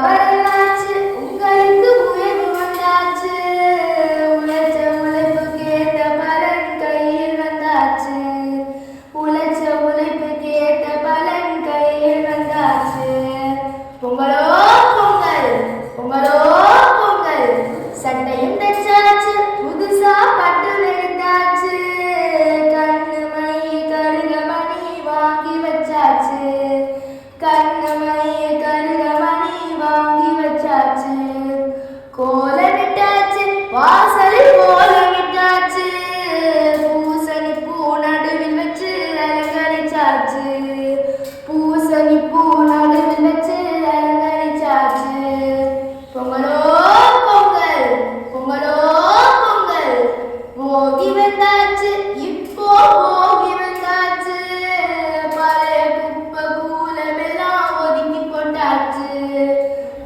வரலாச்சு உங்களுக்கு உயர்வு வந்தாச்சு. உழைச்ச உழைப்புக்கு ஏத்த பலன் கையில் வந்தாச்சு. உழைச்ச உழைப்புக்கு ஏத்த பலன் கையில் வந்தாச்சு. பொங்கலோ பொங்கல், பொங்கலோ பொங்கல். சட்டையும் தைச்சாச்சு, புதுசா பட்டு எடுத்தாச்சு. கண்ணு மை கருக மணி வாங்கி வச்சாச்சு. கண்ணு மை கருக மணி வாங்கி வச்சாச்சு. கோலமிட்டாச்சு, வாசலில் கோலமிட்டாச்சு. பூசணி பூ நடுவில் வச்சு அலங்கரிச்சாச்சு. பூசணி பூ நடுவில் வச்சு அலங்கரிச்சாச்சு. பொங்கலோ பொங்கல், பொங்கலோ பொங்கல். போகி வந்தாச்சு, இப்போ போகி வந்தாச்சு. பழைய குப்பை கூலமெல்லாம் ஒதுக்கி போட்டாச்சு.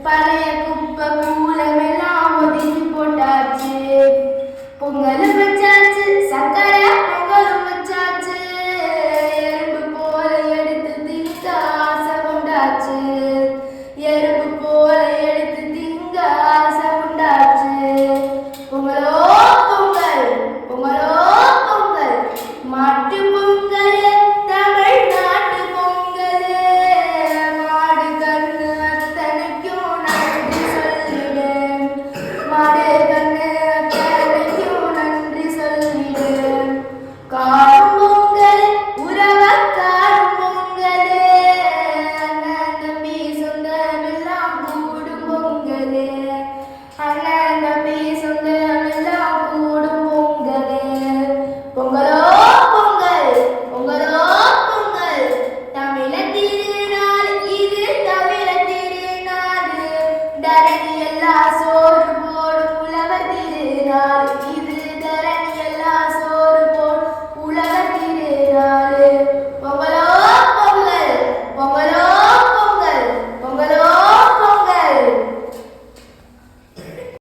பழைய குப்பை கூலமெல்லாம் ஒதுக்கி போட்டாச்சு. பொங்கலும் வச்சாச்சு, சக்கரை பொங்கலும் வச்சாச்சு. எறும்பு போல எடுத்து திங்க ஆசை உண்டாச்சு. எறும்பு போல எடுத்து திங்க ஆசை உண்டாச்சு. பொங்கலோ பொங்கல், பொங்கலோ பொங்கல். மாட்டு பொங்கல் தமிழ்நாட்டு பொங்கல். மாடு கண்ணு அத்தனைக்கும் நன்றி சொல்லிடு. மாடு கண்ணு அத்தனைக்கும் நன்றி சொல்லிடு. காணும் பொங்கல் உறவக்காரும் பொங்கல். அண்ணன் தம்பி சொந்தமெல்லாம் கூடும் பொங்கல். அண்ணன் தம்பி சொந்தமெல்லாம் கூடும் பொங்கல். பொங்கலோ